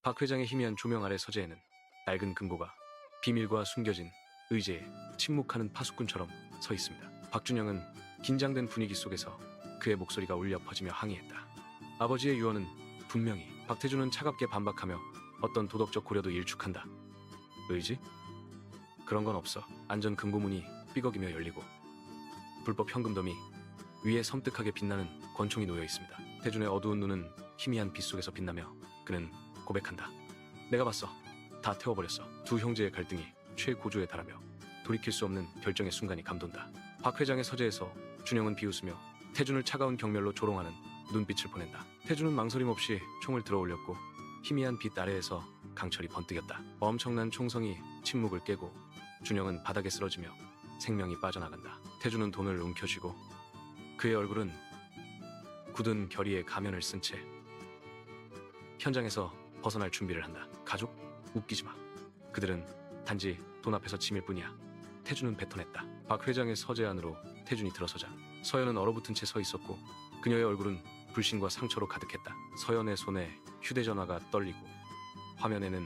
박 회장의 희미한 조명 아래 서재에는 낡은 금고가 비밀과 숨겨진 의제에 침묵하는 파수꾼처럼 서 있습니다. 박준영은 긴장된 분위기 속에서 그의 목소리가 울려 퍼지며 항의했다. 아버지의 유언은 분명히. 박태준은 차갑게 반박하며 어떤 도덕적 고려도 일축한다. 의지? 그런 건 없어. 안전 금고문이 삐걱이며 열리고 불법 현금더미 위에 섬뜩하게 빛나는 권총이 놓여 있습니다. 태준의 어두운 눈은 희미한 빛 속에서 빛나며 그는 고백한다. 내가 봤어. 다 태워버렸어. 두 형제의 갈등이 최고조에 달하며 돌이킬 수 없는 결정의 순간이 감돈다. 박 회장의 서재에서 준영은 비웃으며 태준을 차가운 경멸로 조롱하는 눈빛을 보낸다. 태준은 망설임 없이 총을 들어 올렸고 희미한 빛 아래에서 강철이 번뜩였다. 엄청난 총성이 침묵을 깨고 준영은 바닥에 쓰러지며 생명이 빠져나간다. 태준은 돈을 움켜쥐고 그의 얼굴은 굳은 결의의 가면을 쓴 채 현장에서 벗어날 준비를 한다. 가족? 웃기지 마. 그들은 단지 돈 앞에서 짐일 뿐이야. 태준은 뱉어냈다. 박 회장의 서재 안으로 태준이 들어서자 서연은 얼어붙은 채 서 있었고 그녀의 얼굴은 불신과 상처로 가득했다. 서연의 손에 휴대전화가 떨리고 화면에는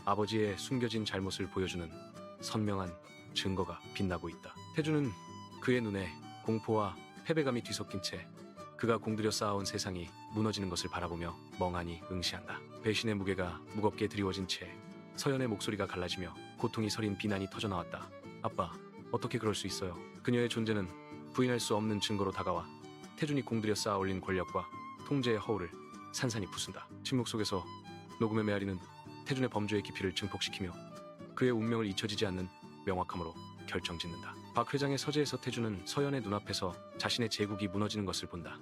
아버지의 숨겨진 잘못을 보여주는 선명한 증거가 빛나고 있다. 태준은 그의 눈에 공포와 패배감이 뒤섞인 채 그가 공들여 쌓아온 세상이 무너지는 것을 바라보며 멍하니 응시한다. 배신의 무게가 무겁게 드리워진 채 서연의 목소리가 갈라지며 고통이 서린 비난이 터져나왔다. 아빠, 어떻게 그럴 수 있어요? 그녀의 존재는 부인할 수 없는 증거로 다가와 태준이 공들여 쌓아올린 권력과 통제의 허울을 산산이 부순다. 침묵 속에서 녹음에 메아리는 태준의 범죄의 깊이를 증폭시키며 그의 운명을 잊혀지지 않는 명확함으로 결정짓는다. 박 회장의 서재에서 태준은 서연의 눈앞에서 자신의 제국이 무너지는 것을 본다.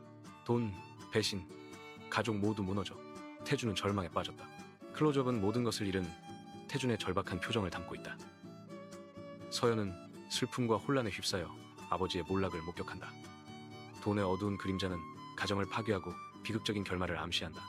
돈, 배신, 가족 모두 무너져 태준은 절망에 빠졌다. 클로즈업은 모든 것을 잃은 태준의 절박한 표정을 담고 있다. 서연은 슬픔과 혼란에 휩싸여 아버지의 몰락을 목격한다. 돈의 어두운 그림자는 가정을 파괴하고 비극적인 결말을 암시한다.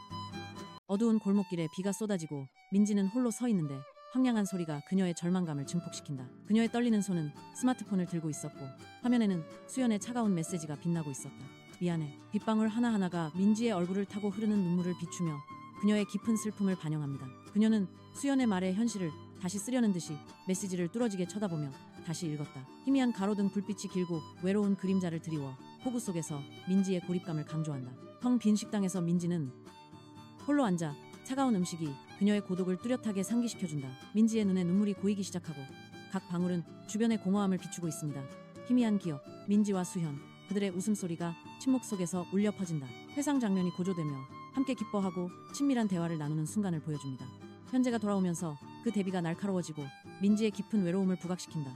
어두운 골목길에 비가 쏟아지고 민지는 홀로 서 있는데 황량한 소리가 그녀의 절망감을 증폭시킨다. 그녀의 떨리는 손은 스마트폰을 들고 있었고 화면에는 수연의 차가운 메시지가 빛나고 있었다. 미안해. 빗방울 하나하나가 민지의 얼굴을 타고 흐르는 눈물을 비추며 그녀의 깊은 슬픔을 반영합니다. 그녀는 수연의 말에 현실을 다시 쓰려는 듯이 메시지를 뚫어지게 쳐다보며 다시 읽었다. 희미한 가로등 불빛이 길고 외로운 그림자를 드리워 폭우 속에서 민지의 고립감을 강조한다. 텅 빈 식당에서 민지는 홀로 앉아 차가운 음식이 그녀의 고독을 뚜렷하게 상기시켜준다. 민지의 눈에 눈물이 고이기 시작하고 각 방울은 주변의 공허함을 비추고 있습니다. 희미한 기억, 민지와 수현, 그들의 웃음소리가 침묵 속에서 울려 퍼진다. 회상 장면이 고조되며 함께 기뻐하고 친밀한 대화를 나누는 순간을 보여줍니다. 현재가 돌아오면서 그 대비가 날카로워지고 민지의 깊은 외로움을 부각시킨다.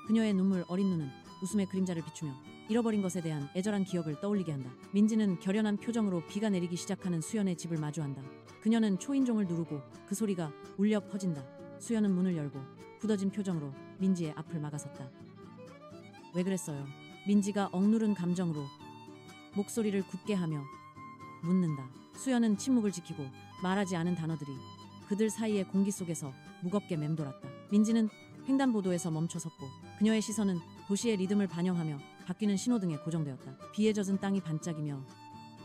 그녀의 눈물 어린 눈은 웃음의 그림자를 비추며 잃어버린 것에 대한 애절한 기억을 떠올리게 한다. 민지는 결연한 표정으로 비가 내리기 시작하는 수연의 집을 마주한다. 그녀는 초인종을 누르고 그 소리가 울려 퍼진다. 수연은 문을 열고 굳어진 표정으로 민지의 앞을 막아섰다. 왜 그랬어요? 민지가 억누른 감정으로 목소리를 굳게 하며 묻는다. 수연은 침묵을 지키고 말하지 않은 단어들이 그들 사이의 공기 속에서 무겁게 맴돌았다. 민지는 횡단보도에서 멈춰섰고 그녀의 시선은 도시의 리듬을 반영하며 바뀌는 신호등에 고정되었다. 비에 젖은 땅이 반짝이며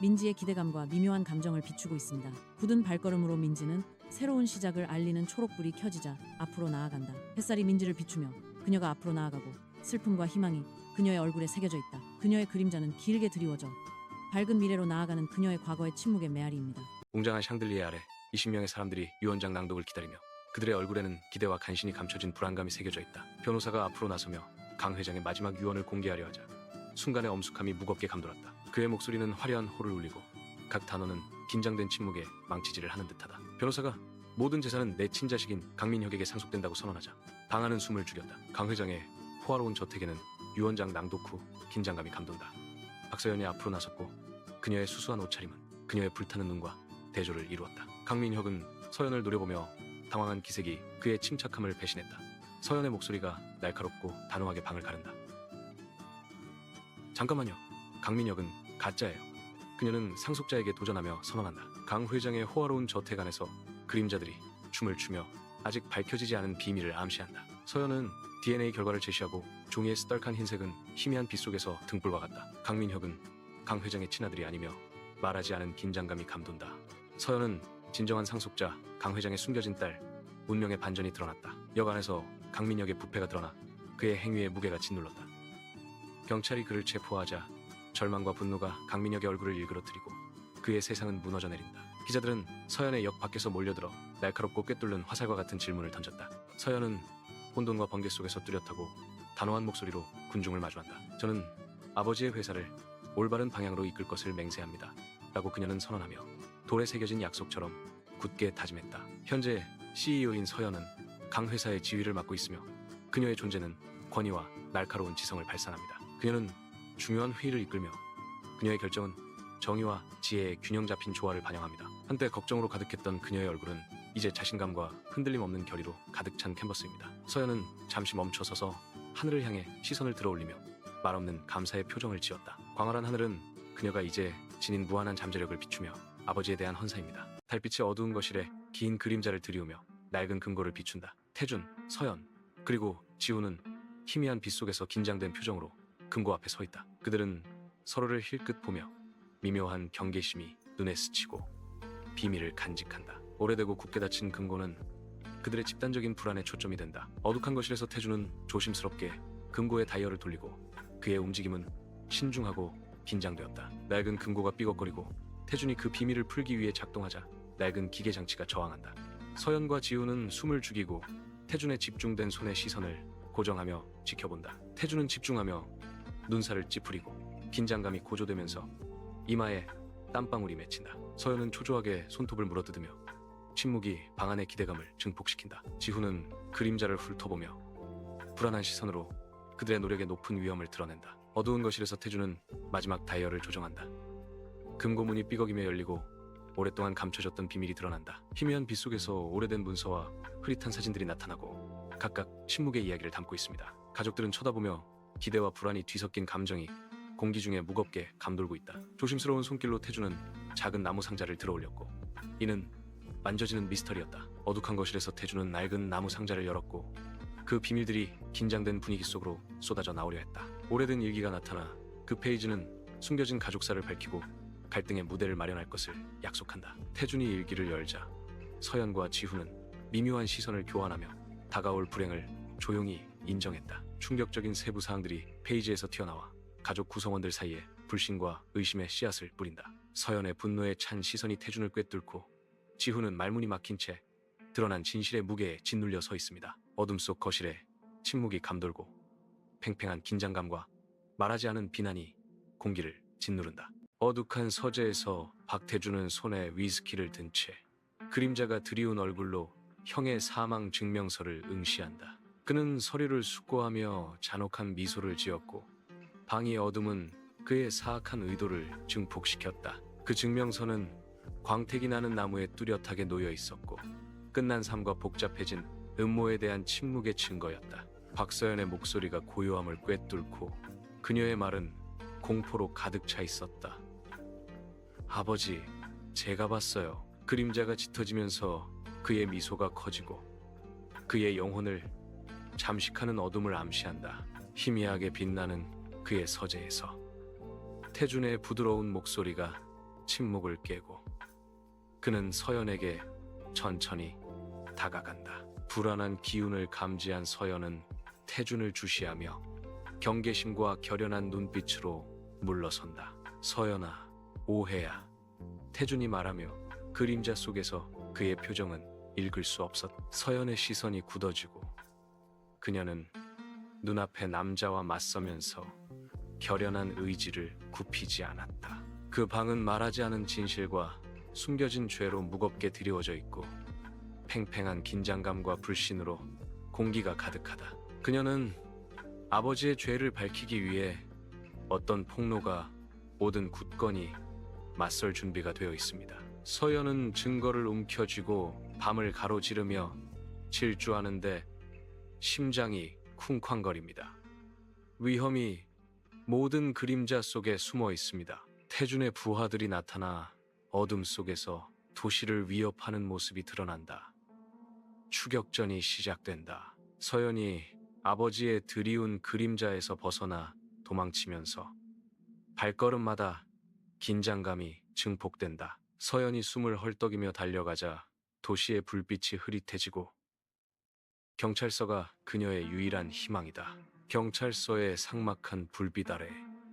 민지의 기대감과 미묘한 감정을 비추고 있습니다. 굳은 발걸음으로 민지는 새로운 시작을 알리는 초록불이 켜지자 앞으로 나아간다. 햇살이 민지를 비추며 그녀가 앞으로 나아가고 슬픔과 희망이 그녀의 얼굴에 새겨져 있다. 그녀의 그림자는 길게 드리워져 밝은 미래로 나아가는 그녀의 과거의 침묵의 메아리입니다. 웅장한 샹들리에 아래 20명의 사람들이 유언장 낭독을 기다리며 그들의 얼굴에는 기대와 간신히 감춰진 불안감이 새겨져 있다. 변호사가 앞으로 나서며 강 회장의 마지막 유언을 공개하려 하자 순간의 엄숙함이 무겁게 감돌았다. 그의 목소리는 화려한 호를 울리고 각 단어는 긴장된 침묵에 망치질을 하는 듯하다. 변호사가 모든 재산은 내 친자식인 강민혁에게 상속된다고 선언하자 방안은 숨을 죽였다. 강 회장의 호화로운 저택에는 유언장 낭독 후 긴장감이 감돈다. 박서연이 앞으로 나섰고 그녀의 수수한 옷차림은 그녀의 불타는 눈과 대조를 이루었다. 강민혁은 서연을 노려보며 당황한 기색이 그의 침착함을 배신했다. 서연의 목소리가 날카롭고 단호하게 방을 가른다. 잠깐만요. 강민혁은 가짜예요. 그녀는 상속자에게 도전하며 선언한다. 강 회장의 호화로운 저택 안에서 그림자들이 춤을 추며 아직 밝혀지지 않은 비밀을 암시한다. 서연은 DNA 결과를 제시하고 종이의 스떨칸 흰색은 희미한 빛 속에서 등불과 같다. 강민혁은 강 회장의 친아들이 아니며 말하지 않은 긴장감이 감돈다. 서연은 진정한 상속자 강 회장의 숨겨진 딸 운명의 반전이 드러났다. 역 안에서 강민혁의 부패가 드러나 그의 행위에 무게가 짓눌렀다. 경찰이 그를 체포하자 절망과 분노가 강민혁의 얼굴을 일그러뜨리고 그의 세상은 무너져 내린다. 기자들은 서연의 역 밖에서 몰려들어 날카롭고 꿰뚫는 화살과 같은 질문을 던졌다. 서연은 혼돈과 번개 속에서 뚜렷하고 단호한 목소리로 군중을 마주한다. 저는 아버지의 회사를 올바른 방향으로 이끌 것을 맹세합니다. 라고 그녀는 선언하며 돌에 새겨진 약속처럼 굳게 다짐했다. 현재 CEO인 서연은 강 회사의 지휘를 맡고 있으며 그녀의 존재는 권위와 날카로운 지성을 발산합니다. 그녀는 중요한 회의를 이끌며 그녀의 결정은 정의와 지혜의 균형 잡힌 조화를 반영합니다. 한때 걱정으로 가득했던 그녀의 얼굴은 이제 자신감과 흔들림 없는 결의로 가득 찬 캔버스입니다. 서연은 잠시 멈춰서서 하늘을 향해 시선을 들어올리며 말없는 감사의 표정을 지었다. 광활한 하늘은 그녀가 이제 지닌 무한한 잠재력을 비추며 아버지에 대한 헌사입니다. 달빛의 어두운 거실에 긴 그림자를 들이우며 낡은 금고를 비춘다. 태준, 서연, 그리고 지우는 희미한 빛 속에서 긴장된 표정으로 금고 앞에 서 있다. 그들은 서로를 힐끗 보며 미묘한 경계심이 눈에 스치고 비밀을 간직한다. 오래되고 굳게 닫힌 금고는 그들의 집단적인 불안에 초점이 된다. 어둑한 거실에서 태준은 조심스럽게 금고의 다이얼을 돌리고 그의 움직임은 신중하고 긴장되었다. 낡은 금고가 삐걱거리고 태준이 그 비밀을 풀기 위해 작동하자 낡은 기계 장치가 저항한다. 서연과 지우는 숨을 죽이고 태준의 집중된 손의 시선을 고정하며 지켜본다. 태준은 집중하며 눈살을 찌푸리고 긴장감이 고조되면서 이마에 땀방울이 맺힌다. 서연은 초조하게 손톱을 물어뜯으며 침묵이 방 안의 기대감을 증폭시킨다. 지후는 그림자를 훑어보며 불안한 시선으로 그들의 노력의 높은 위험을 드러낸다. 어두운 거실에서 태준은 마지막 다이얼을 조정한다. 금고문이 삐걱이며 열리고 오랫동안 감춰졌던 비밀이 드러난다. 희미한 빛 속에서 오래된 문서와 흐릿한 사진들이 나타나고 각각 침묵의 이야기를 담고 있습니다. 가족들은 쳐다보며 기대와 불안이 뒤섞인 감정이 공기 중에 무겁게 감돌고 있다. 조심스러운 손길로 태준은 작은 나무 상자를 들어올렸고 이는 만져지는 미스터리였다. 어둑한 거실에서 태준은 낡은 나무 상자를 열었고 그 비밀들이 긴장된 분위기 속으로 쏟아져 나오려 했다. 오래된 일기가 나타나 그 페이지는 숨겨진 가족사를 밝히고 갈등의 무대를 마련할 것을 약속한다. 태준이 일기를 열자 서연과 지후는 미묘한 시선을 교환하며 다가올 불행을 조용히 인정했다. 충격적인 세부 사항들이 페이지에서 튀어나와 가족 구성원들 사이에 불신과 의심의 씨앗을 뿌린다. 서연의 분노에 찬 시선이 태준을 꿰뚫고 지후는 말문이 막힌 채 드러난 진실의 무게에 짓눌려 서 있습니다. 어둠 속 거실에 침묵이 감돌고 팽팽한 긴장감과 말하지 않은 비난이 공기를 짓누른다. 어둑한 서재에서 박태준은 손에 위스키를 든 채 그림자가 드리운 얼굴로 형의 사망 증명서를 응시한다. 그는 서류를 숙고하며 잔혹한 미소를 지었고 방의 어둠은 그의 사악한 의도를 증폭시켰다. 그 증명서는 광택이 나는 나무에 뚜렷하게 놓여 있었고 끝난 삶과 복잡해진 음모에 대한 침묵의 증거였다. 박서연의 목소리가 고요함을 꿰뚫고 그녀의 말은 공포로 가득 차 있었다. 아버지, 제가 봤어요. 그림자가 짙어지면서 그의 미소가 커지고 그의 영혼을 잠식하는 어둠을 암시한다. 희미하게 빛나는 그의 서재에서 태준의 부드러운 목소리가 침묵을 깨고 그는 서연에게 천천히 다가간다. 불안한 기운을 감지한 서연은 태준을 주시하며 경계심과 결연한 눈빛으로 물러선다. 서연아, 오해야. 태준이 말하며 그림자 속에서 그의 표정은 읽을 수 없었다. 서연의 시선이 굳어지고 그녀는 눈앞의 남자와 맞서면서 결연한 의지를 굽히지 않았다. 그 방은 말하지 않은 진실과 숨겨진 죄로 무겁게 드리워져 있고 팽팽한 긴장감과 불신으로 공기가 가득하다. 그녀는 아버지의 죄를 밝히기 위해 어떤 폭로가 오든 굳건히 맞설 준비가 되어 있습니다. 서연은 증거를 움켜쥐고 밤을 가로지르며 질주하는데 심장이 쿵쾅거립니다. 위험이 모든 그림자 속에 숨어 있습니다. 태준의 부하들이 나타나 어둠 속에서 도시를 위협하는 모습이 드러난다. 추격전이 시작된다. 서연이 아버지의 드리운 그림자에서 벗어나 도망치면서 발걸음마다 긴장감이 증폭된다. 서연이 숨을 헐떡이며 달려가자 도시의 불빛이 흐릿해지고 경찰서가 그녀의 유일한 희망이다. 경찰서의 삭막한 불빛 아래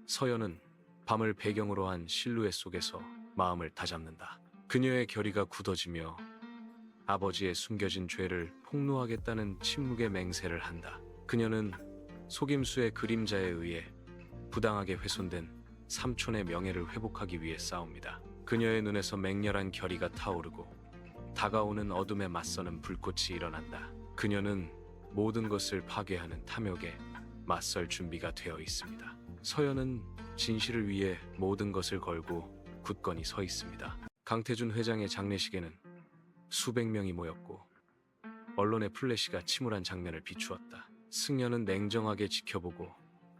서연은 밤을 배경으로 한 실루엣 속에서 마음을 다잡는다. 그녀의 결의가 굳어지며 아버지의 숨겨진 죄를 폭로하겠다는 침묵의 맹세를 한다. 그녀는 속임수의 그림자에 의해 부당하게 훼손된 삼촌의 명예를 회복하기 위해 싸웁니다. 그녀의 눈에서 맹렬한 결의가 타오르고 다가오는 어둠에 맞서는 불꽃이 일어난다. 그녀는 모든 것을 파괴하는 탐욕에 맞설 준비가 되어 있습니다. 서연은 진실을 위해 모든 것을 걸고 굳건히 서 있습니다. 강태준 회장의 장례식에는 수백 명이 모였고 언론의 플래시가 침울한 장면을 비추었다. 승려는 냉정하게 지켜보고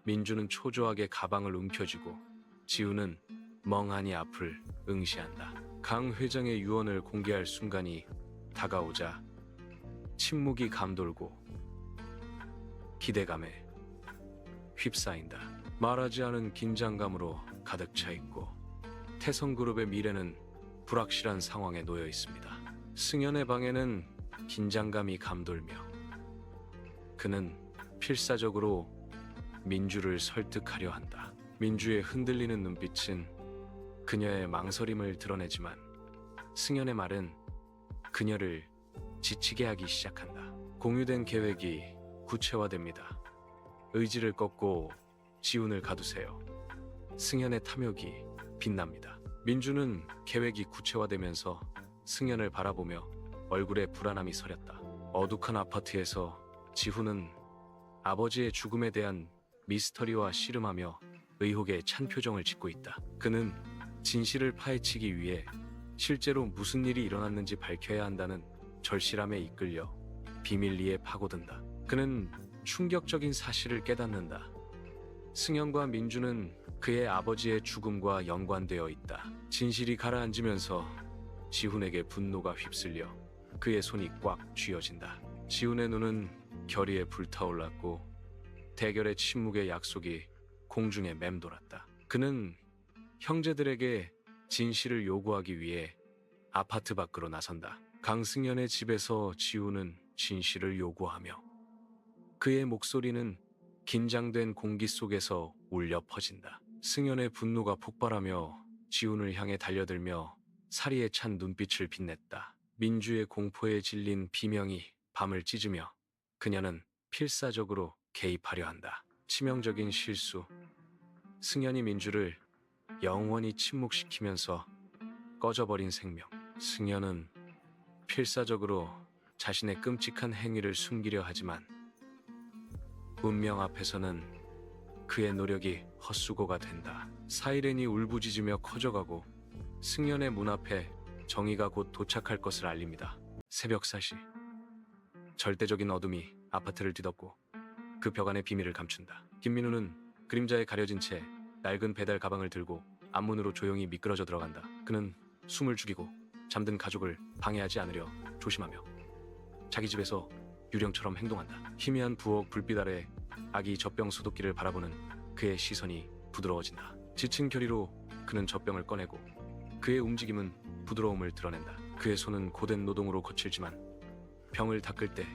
민주는 초조하게 가방을 움켜쥐고 지우는 멍하니 앞을 응시한다. 강 회장의 유언을 공개할 순간이 다가오자 침묵이 감돌고 기대감에 휩싸인다. 말하지 않은 긴장감으로 가득 차 있고 태성그룹의 미래는 불확실한 상황에 놓여 있습니다. 승연의 방에는 긴장감이 감돌며 그는 필사적으로 민주를 설득하려 한다. 민주의 흔들리는 눈빛은 그녀의 망설임을 드러내지만 승연의 말은 그녀를 지치게 하기 시작한다. 공유된 계획이 구체화됩니다. 의지를 꺾고 지운을 가두세요. 승연의 탐욕이 빛납니다. 민주는 계획이 구체화되면서 승연을 바라보며 얼굴에 불안함이 서렸다. 어둑한 아파트에서 지훈은 아버지의 죽음에 대한 미스터리와 씨름하며 의혹에 찬 표정을 짓고 있다. 그는 진실을 파헤치기 위해 실제로 무슨 일이 일어났는지 밝혀야 한다는 절실함에 이끌려 비밀리에 파고든다. 그는 충격적인 사실을 깨닫는다. 승연과 민주는 그의 아버지의 죽음과 연관되어 있다. 진실이 가라앉으면서 지훈에게 분노가 휩쓸려 그의 손이 꽉 쥐어진다. 지훈의 눈은 결의에 불타올랐고 대결의 침묵의 약속이 공중에 맴돌았다. 그는 형제들에게 진실을 요구하기 위해 아파트 밖으로 나선다. 강승연의 집에서 지훈은 진실을 요구하며 그의 목소리는 긴장된 공기 속에서 울려 퍼진다. 승연의 분노가 폭발하며 지훈을 향해 달려들며 사리에 찬 눈빛을 빛냈다. 민주의 공포에 질린 비명이 밤을 찢으며 그녀는 필사적으로 개입하려 한다. 치명적인 실수. 승연이 민주를 영원히 침묵시키면서 꺼져버린 생명. 승연은 필사적으로 자신의 끔찍한 행위를 숨기려 하지만 운명 앞에서는 그의 노력이 헛수고가 된다. 사이렌이 울부짖으며 커져가고 승연의 문 앞에 정의가 곧 도착할 것을 알립니다. 새벽 4시. 절대적인 어둠이 아파트를 뒤덮고 그 벽 안의 비밀을 감춘다. 김민우는 그림자에 가려진 채 낡은 배달 가방을 들고 앞문으로 조용히 미끄러져 들어간다. 그는 숨을 죽이고 잠든 가족을 방해하지 않으려 조심하며 자기 집에서 유령처럼 행동한다. 희미한 부엌 불빛 아래 아기 젖병 소독기를 바라보는 그의 시선이 부드러워진다. 지친 결의로 그는 젖병을 꺼내고 그의 움직임은 부드러움을 드러낸다. 그의 손은 고된 노동으로 거칠지만 병을 닦을 때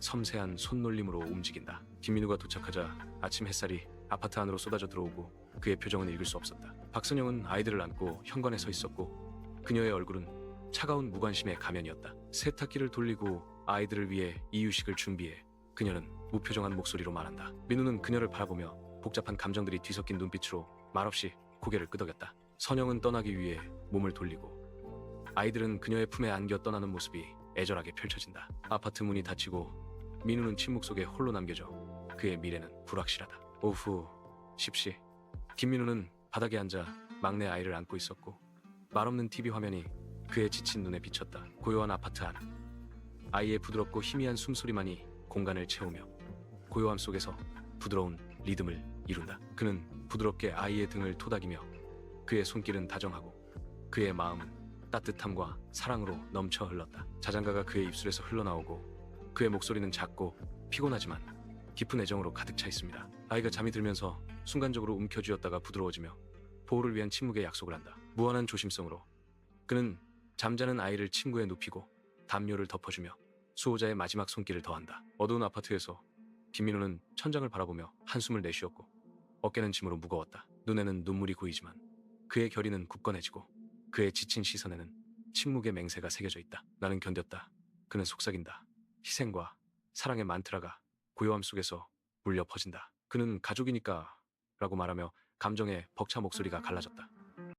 섬세한 손놀림으로 움직인다. 김민우가 도착하자 아침 햇살이 아파트 안으로 쏟아져 들어오고 그의 표정은 읽을 수 없었다. 박선영은 아이들을 안고 현관에 서 있었고 그녀의 얼굴은 차가운 무관심의 가면이었다. 세탁기를 돌리고 아이들을 위해 이유식을 준비해 그녀는 무표정한 목소리로 말한다. 민우는 그녀를 바라보며 복잡한 감정들이 뒤섞인 눈빛으로 말없이 고개를 끄덕였다. 선영은 떠나기 위해 몸을 돌리고 아이들은 그녀의 품에 안겨 떠나는 모습이 애절하게 펼쳐진다. 아파트 문이 닫히고 민우는 침묵 속에 홀로 남겨져 그의 미래는 불확실하다. 오후 10시. 김민우는 바닥에 앉아 막내 아이를 안고 있었고 말없는 TV 화면이 그의 지친 눈에 비쳤다. 고요한 아파트 안. 아이의 부드럽고 희미한 숨소리만이 공간을 채우며 고요함 속에서 부드러운 리듬을 이룬다. 그는 부드럽게 아이의 등을 토닥이며 그의 손길은 다정하고 그의 마음은 따뜻함과 사랑으로 넘쳐 흘렀다. 자장가가 그의 입술에서 흘러나오고 그의 목소리는 작고 피곤하지만 깊은 애정으로 가득 차 있습니다. 아이가 잠이 들면서 순간적으로 움켜쥐었다가 부드러워지며 보호를 위한 침묵의 약속을 한다. 무한한 조심성으로 그는 잠자는 아이를 침구에 눕히고 담요를 덮어주며 수호자의 마지막 손길을 더한다. 어두운 아파트에서 김민호는 천장을 바라보며 한숨을 내쉬었고 어깨는 짐으로 무거웠다. 눈에는 눈물이 고이지만 그의 결의는 굳건해지고 그의 지친 시선에는 침묵의 맹세가 새겨져 있다. 나는 견뎠다. 그는 속삭인다. 희생과 사랑의 만트라가 고요함 속에서 울려 퍼진다. 그는 가족이니까 라고 말하며 감정의 벅차 목소리가 갈라졌다.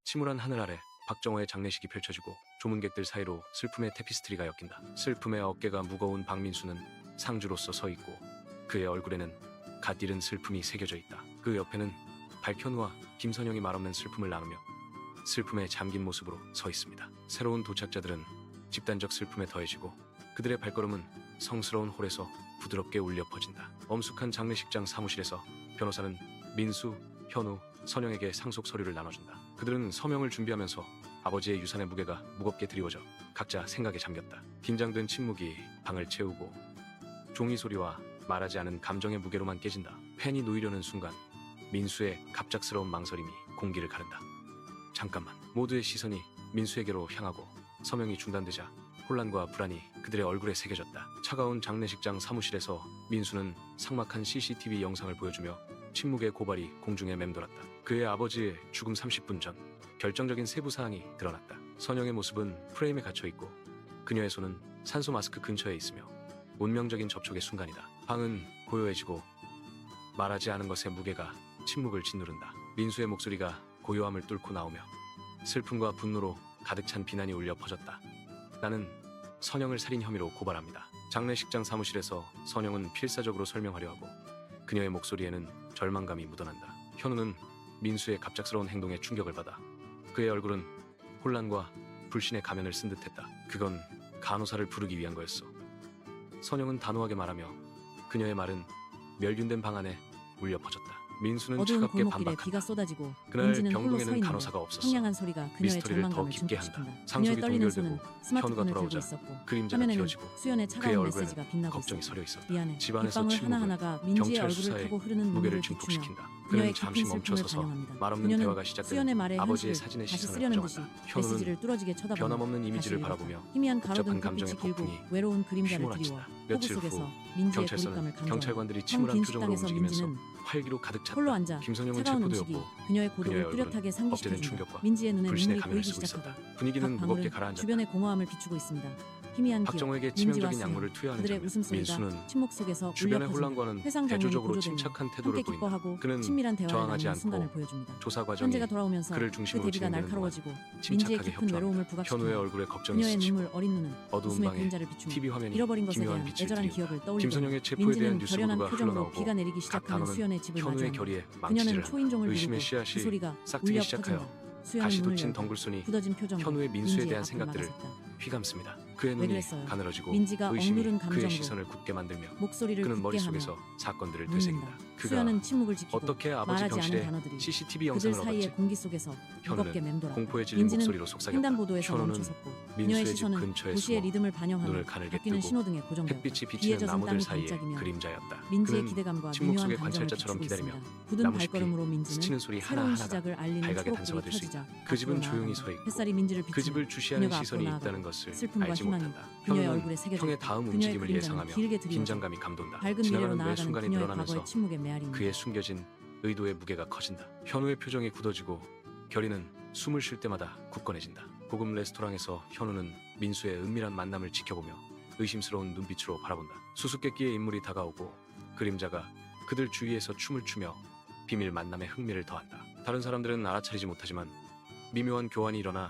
침울한 하늘 아래 박정호의 장례식이 펼쳐지고 조문객들 사이로 슬픔의 테피스트리가 엮인다. 슬픔의 어깨가 무거운 박민수는 상주로서 서 있고 그의 얼굴에는 갓 잃은 슬픔이 새겨져 있다. 그 옆에는 박현우와 김선영이 말없는 슬픔을 나누며 슬픔에 잠긴 모습으로 서 있습니다. 새로운 도착자들은 집단적 슬픔에 더해지고 그들의 발걸음은 성스러운 홀에서 부드럽게 울려 퍼진다. 엄숙한 장례식장 사무실에서 변호사는 민수, 현우, 선영에게 상속 서류를 나눠준다. 그들은 서명을 준비하면서 아버지의 유산의 무게가 무겁게 드리워져 각자 생각에 잠겼다. 긴장된 침묵이 방을 채우고 종이 소리와 말하지 않은 감정의 무게로만 깨진다. 펜이 놓이려는 순간 민수의 갑작스러운 망설임이 공기를 가른다. 잠깐만. 모두의 시선이 민수에게로 향하고 서명이 중단되자 혼란과 불안이 그들의 얼굴에 새겨졌다. 차가운 장례식장 사무실에서 민수는 삭막한 CCTV 영상을 보여주며 침묵의 고발이 공중에 맴돌았다. 그의 아버지의 죽음 30분 전 결정적인 세부 사항이 드러났다. 선영의 모습은 프레임에 갇혀 있고 그녀의 손은 산소 마스크 근처에 있으며 운명적인 접촉의 순간이다. 방은 고요해지고 말하지 않은 것의 무게가 침묵을 짓누른다. 민수의 목소리가 고요함을 뚫고 나오며 슬픔과 분노로 가득 찬 비난이 울려 퍼졌다. 나는 선영을 살인 혐의로 고발합니다. 장례식장 사무실에서 선영은 필사적으로 설명하려 하고 그녀의 목소리에는 절망감이 묻어난다. 현우는 민수의 갑작스러운 행동에 충격을 받아 그의 얼굴은 혼란과 불신의 가면을 쓴 듯했다. 그건 간호사를 부르기 위한 거였어. 선영은 단호하게 말하며 그녀의 말은 멸균된 방 안에 울려 퍼졌다. 민수는 어두운 차갑게 골목길에 비가 반박한다. 쏟아지고 그날 민지는 홀로 서 병동에는 있는데 간호사가 없었어. 황량한 소리가 그녀의 미스터리를 더 절망감을 깊게 한다. 증폭시킨다. 상속이 그녀의 떨리는 손은 동결되고 스마트폰을 들고 들어오자 있었고 그림자가 화면에는 튀어지고 수연의 그의 차가운 얼굴에는 메시지가 빛나고 걱정이 있었다. 서려 있었다. 미안해. 집안에서 빗방울 침묵은 하나하나가 민지의 경찰 얼굴을 수사에 타고 흐르는 눈물을 무게를 비추며 증폭시킨다. 그녀의 그는 깊은 잠시 슬픔을 멈춰서서 반영합니다. 말없는 그녀는 대화가 시작되는 수연의 말에 아버지의 현실을 사진의 다시 시선을 쓰려는 듯이 고정한다. 현우는 메시지를 뚫어지게 쳐다보며 변함없는 다시 이미지를 읽었다. 바라보며 희미한 복잡한 가로등 감정의 불빛이 길고 폭풍이 외로운 그림자를 드리워 휘몰아친다. 호구 며칠 후 속에서 민지의 고립감을 경찰서는 강조한다. 경찰관들이 텅 침울한 빈 표정으로 식당에서 움직이면서 민지는 활기로 가득 찼다. 홀로 앉아 김선영은 차가운 음식이 체포되었고 그녀의 고독을 그녀의 얼굴은 뚜렷하게 엎드는 상기시켜준다. 충격과 민지의 눈에 불신의 눈물이 가면을 고이기 쓰고 시작하고 있었다. 분위기는 각 무겁게 방울은 가라앉았다. 주변의 공허함을 비추고 있습니다. 희미한 기억, 박정호에게 민지와 치명적인 수연, 약물을 투여하는 그들의 장면. 웃음소리가 민수는 침묵 속에서 울려 주변의 퍼진다. 혼란과는 회상 장면이 대조적으로 고조되며 침착한 태도를 함께 보인다. 기뻐하고 그는 친밀한 대화를 저항하지 나누는 순간을 않고 보여줍니다. 조사 과정이 현재가 돌아오면서 그를 그 중심으로 대비가 진행되는 날카로워지고 민지의 침착하게 깊은 외로움을 협조합니다. 부각시킨다. 현우의 얼굴에 걱정이 그녀의 스치고 눈물 어린 눈은 어두운 웃음의 방에 그림자를 비추며 TV 화면이 잃어버린 것에 기묘한 대한 빛을 애절한 드린다. 기억을 떠올리고 김선영의 체포에 민지는 대한 뉴스 결연한 보도가 표정으로 흘러나오고 비가 내리기 각 시작하는 단어는 수연의 집을 현우의 마주한다. 결의에 그녀는 망치질을 초인종을 의심의 누르고 씨앗이 그 소리가 싹트기 울려 시작하여 퍼진다. 수연은 가시 문을 돋친 열고 덩굴손이 굳어진 표정으로 현우의 민수에 민지의 대한 앞을 생각들을 막아섰다. 휘감습니다. 그의 왜 눈이 그랬어요? 가늘어지고 민지가 의심이 억누른 그의 감정으로 시선을 굳게 만들며 목소리를 그는 굳게 하며 머릿속에서 사건들을 묻는다. 되새긴다. 그가 수연은 침묵을 지키고 어떻게 아버지 말하지 않은 병실에 단어들이 CCTV 그들 영상을 사이의 얻었지? 공기 속에서 무겁게 현우는 맴돌았다. 공포에 질린 민지는 목소리로 속삭였다. 횡단보도에서 현우는 멈춰섰고 그녀의 민수의 집 시선은 근처에 도시의 숨어 리듬을 반영하며 눈을 가늘게 바뀌는 뜨고 신호등에 고정되었다. 햇빛이 비에 비치는 젖은 나무들 땀이 사이의 반짝이며 그림자였다. 민지의 그는 기대감과 침묵 미묘한 속의 감정을 관찰자처럼 비추고 기다리며 있습니다. 굳은 나무숲이 발걸음으로 민지는 스치는 소리 새로운 하나하나가 시작을 알리는 발각의 단서가 초록불이 될 수 켜지자 있다. 그 집은 앞으로 조용히 나아간다. 서 있고 햇살이 민지를 그 비추며 집을 주시하는 그녀가 시선이 앞으로 있다는 나아가고 것을 슬픔과 알지 희망이 못한다. 그녀의 현우는 얼굴에 새겨져 형의 있다. 다음 그녀의 움직임을 그림자는 예상하며 길게 드리워져 긴장감이 감돈다. 밝은 미래로 지나가는 매 나아가는 순간이 그녀의 늘어나면서 과거의 침묵의 메아리입니다. 그의 숨겨진 의도의 무게가 커진다. 현우의 표정이 굳어지고 결의는 숨을 쉴 때마다 굳건해진다. 고급 레스토랑에서 현우는 민수의 은밀한 만남을 지켜보며 의심스러운 눈빛으로 바라본다. 수수께끼의 인물이 다가오고 그림자가 그들 주위에서 춤을 추며 비밀 만남에 흥미를 더한다. 다른 사람들은 알아차리지 못하지만 미묘한 교환이 일어나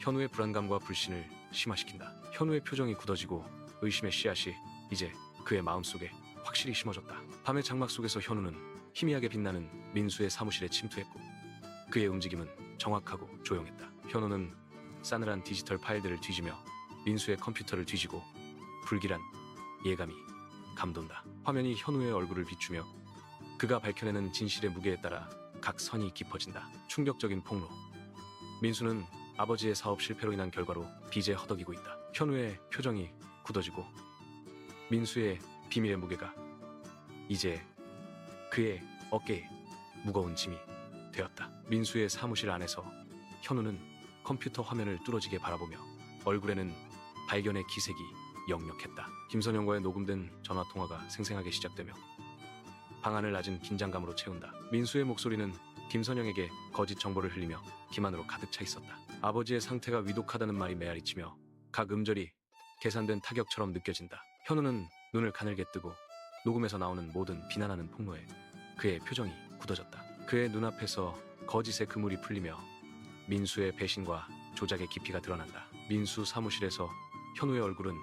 현우의 불안감과 불신을 심화시킨다. 현우의 표정이 굳어지고 의심의 씨앗이 이제 그의 마음속에 확실히 심어졌다. 밤의 장막 속에서 현우는 희미하게 빛나는 민수의 사무실에 침투했고 그의 움직임은 정확하고 조용했다. 현우는 싸늘한 디지털 파일들을 뒤지며 민수의 컴퓨터를 뒤지고 불길한 예감이 감돈다. 화면이 현우의 얼굴을 비추며 그가 밝혀내는 진실의 무게에 따라 각 선이 깊어진다. 충격적인 폭로. 민수는 아버지의 사업 실패로 인한 결과로 빚에 허덕이고 있다. 현우의 표정이 굳어지고 민수의 비밀의 무게가 이제 그의 어깨에 무거운 짐이 되었다. 민수의 사무실 안에서 현우는 컴퓨터 화면을 뚫어지게 바라보며 얼굴에는 발견의 기색이 역력했다. 김선영과의 녹음된 전화통화가 생생하게 시작되며 방안을 낮은 긴장감으로 채운다. 민수의 목소리는 김선영에게 거짓 정보를 흘리며 기만으로 가득 차 있었다. 아버지의 상태가 위독하다는 말이 메아리치며 각 음절이 계산된 타격처럼 느껴진다. 현우는 눈을 가늘게 뜨고 녹음에서 나오는 모든 비난하는 폭로에 그의 표정이 굳어졌다. 그의 눈앞에서 거짓의 그물이 풀리며 민수의 배신과 조작의 깊이가 드러난다. 민수 사무실에서 현우의 얼굴은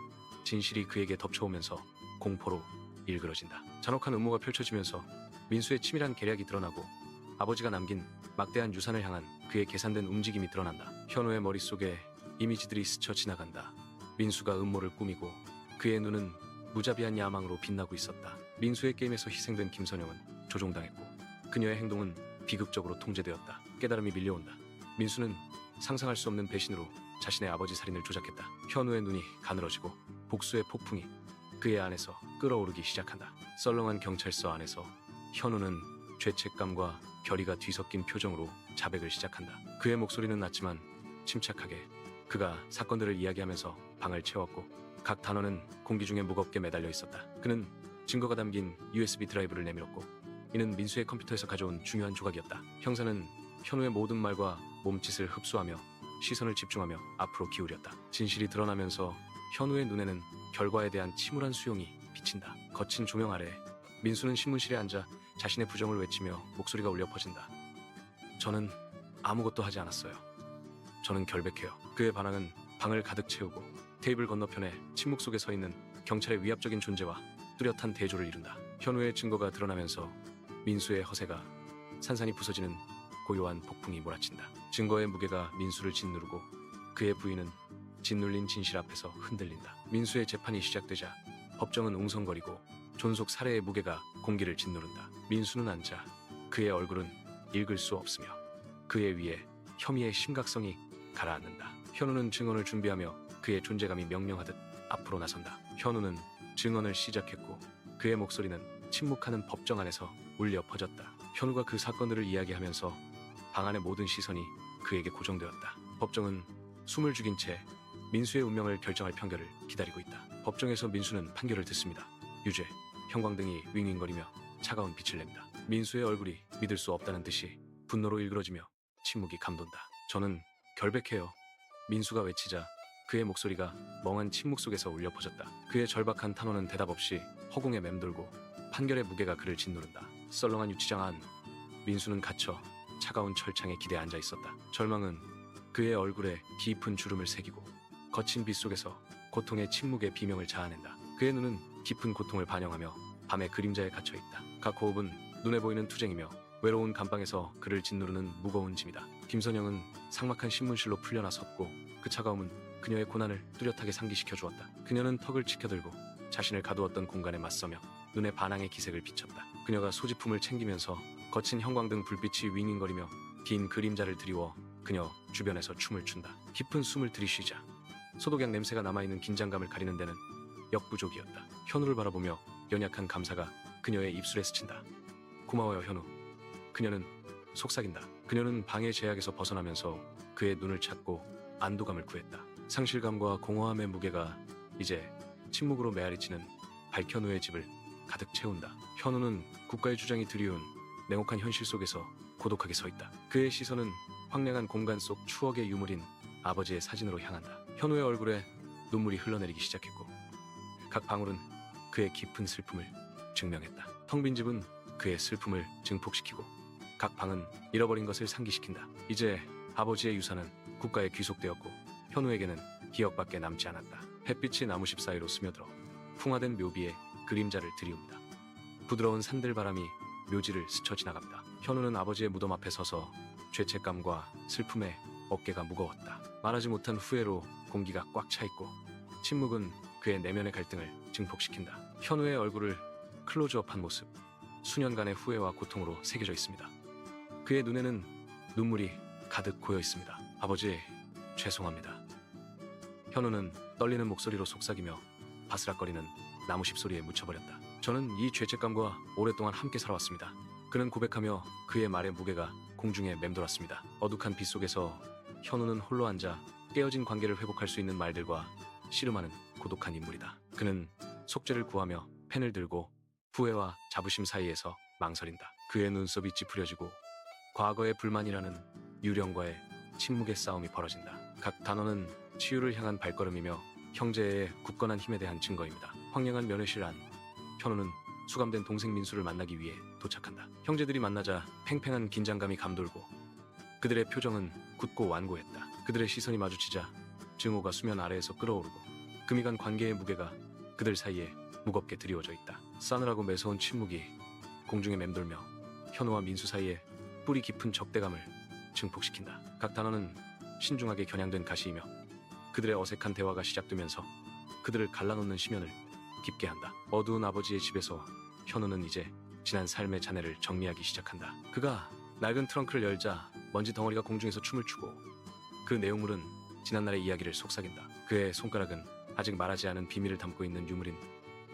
진실이 그에게 덮쳐오면서 공포로 일그러진다. 잔혹한 음모가 펼쳐지면서 민수의 치밀한 계략이 드러나고 아버지가 남긴 막대한 유산을 향한 그의 계산된 움직임이 드러난다. 현우의 머릿속에 이미지들이 스쳐 지나간다. 민수가 음모를 꾸미고 그의 눈은 무자비한 야망으로 빛나고 있었다. 민수의 게임에서 희생된 김선영은 조종당했고 그녀의 행동은 비극적으로 통제되었다. 깨달음이 밀려온다. 민수는 상상할 수 없는 배신으로 자신의 아버지 살인을 조작했다. 현우의 눈이 가늘어지고 복수의 폭풍이 그의 안에서 끓어오르기 시작한다. 썰렁한 경찰서 안에서 현우는 죄책감과 결의가 뒤섞인 표정으로 자백을 시작한다. 그의 목소리는 낮지만 침착하게 그가 사건들을 이야기하면서 방을 채웠고 각 단어는 공기 중에 무겁게 매달려 있었다. 그는 증거가 담긴 USB 드라이브를 내밀었고 이는 민수의 컴퓨터에서 가져온 중요한 조각이었다. 형사는 현우의 모든 말과 몸짓을 흡수하며 시선을 집중하며 앞으로 기울였다. 진실이 드러나면서 현우의 눈에는 결과에 대한 침울한 수용이 비친다. 거친 조명 아래 민수는 신문실에 앉아 자신의 부정을 외치며 목소리가 울려 퍼진다. 저는 아무것도 하지 않았어요. 저는 결백해요. 그의 반항은 방을 가득 채우고 테이블 건너편에 침묵 속에 서 있는 경찰의 위압적인 존재와 뚜렷한 대조를 이룬다. 현우의 증거가 드러나면서 민수의 허세가 산산이 부서지는 고요한 폭풍이 몰아친다. 증거의 무게가 민수를 짓누르고 그의 부인은 짓눌린 진실 앞에서 흔들린다. 민수의 재판이 시작되자 법정은 웅성거리고 존속 살해의 무게가 공기를 짓누른다. 민수는 앉아 그의 얼굴은 읽을 수 없으며 그의 위에 혐의의 심각성이 가라앉는다. 현우는 증언을 준비하며 그의 존재감이 명령하듯 앞으로 나선다. 현우는 증언을 시작했고 그의 목소리는 침묵하는 법정 안에서 울려 퍼졌다. 현우가 그 사건들을 이야기하면서 방 안의 모든 시선이 그에게 고정되었다. 법정은 숨을 죽인 채 민수의 운명을 결정할 판결을 기다리고 있다. 법정에서 민수는 판결을 듣습니다. 유죄, 형광등이 윙윙거리며 차가운 빛을 냅니다. 민수의 얼굴이 믿을 수 없다는 듯이 분노로 일그러지며 침묵이 감돈다. 저는 결백해요. 민수가 외치자 그의 목소리가 멍한 침묵 속에서 울려 퍼졌다. 그의 절박한 탄원은 대답 없이 허공에 맴돌고 판결의 무게가 그를 짓누른다. 썰렁한 유치장 안 민수는 갇혀 차가운 철창에 기대 앉아 있었다. 절망은 그의 얼굴에 깊은 주름을 새기고 거친 빛 속에서 고통의 침묵의 비명을 자아낸다. 그의 눈은 깊은 고통을 반영하며 밤의 그림자에 갇혀 있다. 각 호흡은 눈에 보이는 투쟁이며 외로운 감방에서 그를 짓누르는 무거운 짐이다. 김선영은 삭막한 신문실로 풀려나 섰고 그 차가움은 그녀의 고난을 뚜렷하게 상기시켜 주었다. 그녀는 턱을 치켜들고 자신을 가두었던 공간에 맞서며 눈에 반항의 기색을 비쳤다. 그녀가 소지품을 챙기면서 거친 형광등 불빛이 윙윙거리며 긴 그림자를 드리워 그녀 주변에서 춤을 춘다. 깊은 숨을 들이쉬자 소독약 냄새가 남아있는 긴장감을 가리는 데는 역부족이었다. 현우를 바라보며 연약한 감사가 그녀의 입술에 스친다. 고마워요 현우. 그녀는 속삭인다. 그녀는 방의 제약에서 벗어나면서 그의 눈을 찾고 안도감을 구했다. 상실감과 공허함의 무게가 이제 침묵으로 메아리치는 박현우의 집을 가득 채운다. 현우는 국가의 주장이 드리운 냉혹한 현실 속에서 고독하게 서 있다. 그의 시선은 황량한 공간 속 추억의 유물인 아버지의 사진으로 향한다. 현우의 얼굴에 눈물이 흘러내리기 시작했고 각 방울은 그의 깊은 슬픔을 증명했다. 텅 빈 집은 그의 슬픔을 증폭시키고 각 방은 잃어버린 것을 상기시킨다. 이제 아버지의 유산은 국가에 귀속되었고 현우에게는 기억밖에 남지 않았다. 햇빛이 나무십 사이로 스며들어 풍화된 묘비에 그림자를 들이웁니다. 부드러운 산들바람이 묘지를 스쳐 지나갑니다. 현우는 아버지의 무덤 앞에 서서 죄책감과 슬픔에 어깨가 무거웠다. 말하지 못한 후회로 공기가 꽉 차 있고 침묵은 그의 내면의 갈등을 증폭시킨다. 현우의 얼굴을 클로즈업한 모습, 수년간의 후회와 고통으로 새겨져 있습니다. 그의 눈에는 눈물이 가득 고여 있습니다. 아버지, 죄송합니다. 현우는 떨리는 목소리로 속삭이며 바스락거리는 나무십 소리에 묻혀버렸다. 저는 이 죄책감과 오랫동안 함께 살아왔습니다. 그는 고백하며 그의 말의 무게가 공중에 맴돌았습니다. 어둑한 빛 속에서 현우는 홀로 앉아 깨어진 관계를 회복할 수 있는 말들과 씨름하는 고독한 인물이다. 그는 속죄를 구하며 펜을 들고 후회와 자부심 사이에서 망설인다. 그의 눈썹이 찌푸려지고 과거의 불만이라는 유령과의 침묵의 싸움이 벌어진다. 각 단어는 치유를 향한 발걸음이며 형제의 굳건한 힘에 대한 증거입니다. 황량한 면회실 안, 현우는 수감된 동생 민수를 만나기 위해 도착한다. 형제들이 만나자 팽팽한 긴장감이 감돌고 그들의 표정은 굳고 완고했다. 그들의 시선이 마주치자 증오가 수면 아래에서 끓어오르고 금이 간 관계의 무게가 그들 사이에 무겁게 드리워져 있다. 싸늘하고 매서운 침묵이 공중에 맴돌며 현우와 민수 사이에 뿌리 깊은 적대감을 증폭시킨다. 각 단어는 신중하게 겨냥된 가시이며 그들의 어색한 대화가 시작되면서 그들을 갈라놓는 심연을 깊게 한다. 어두운 아버지의 집에서 현우는 이제 지난 삶의 잔해를 정리하기 시작한다. 그가 낡은 트렁크를 열자 먼지 덩어리가 공중에서 춤을 추고 그 내용물은 지난날의 이야기를 속삭인다. 그의 손가락은 아직 말하지 않은 비밀을 담고 있는 유물인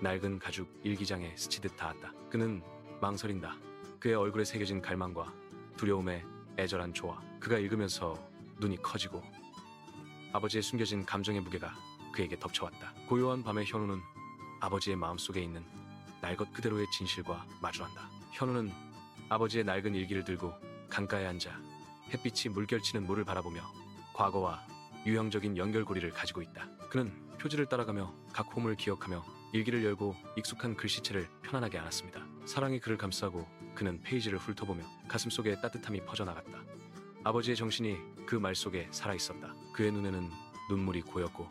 낡은 가죽 일기장에 스치듯 닿았다. 그는 망설인다. 그의 얼굴에 새겨진 갈망과 두려움에 애절한 조화. 그가 읽으면서 눈이 커지고 아버지의 숨겨진 감정의 무게가 그에게 덮쳐왔다. 고요한 밤에 현우는 아버지의 마음속에 있는 날 것 그대로의 진실과 마주한다. 현우는 아버지의 낡은 일기를 들고 강가에 앉아 햇빛이 물결치는 물을 바라보며 과거와 유형적인 연결고리를 가지고 있다. 그는 표지를 따라가며 각 홈을 기억하며 일기를 열고 익숙한 글씨체를 편안하게 안았습니다. 사랑이 그를 감싸고 그는 페이지를 훑어보며 가슴속에 따뜻함이 퍼져나갔다. 아버지의 정신이 그 말 속에 살아있었다. 그의 눈에는 눈물이 고였고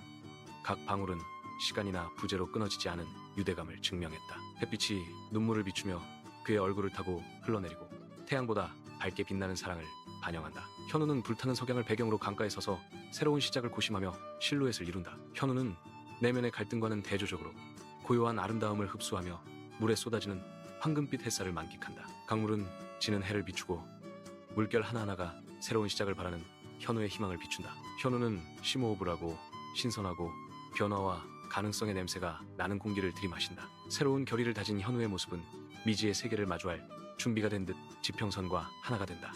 각 방울은 시간이나 부재로 끊어지지 않은 유대감을 증명했다. 햇빛이 눈물을 비추며 그의 얼굴을 타고 흘러내리고 태양보다 밝게 빛나는 사랑을 반영한다. 현우는 불타는 석양을 배경으로 강가에 서서 새로운 시작을 고심하며 실루엣을 이룬다. 현우는 내면의 갈등과는 대조적으로 고요한 아름다움을 흡수하며 물에 쏟아지는 황금빛 햇살을 만끽한다. 강물은 지는 해를 비추고 물결 하나하나가 새로운 시작을 바라는 현우의 희망을 비춘다. 현우는 심호흡을 하고 신선하고 변화와 가능성의 냄새가 나는 공기를 들이마신다. 새로운 결의를 다진 현우의 모습은 미지의 세계를 마주할 준비가 된 듯 지평선과 하나가 된다.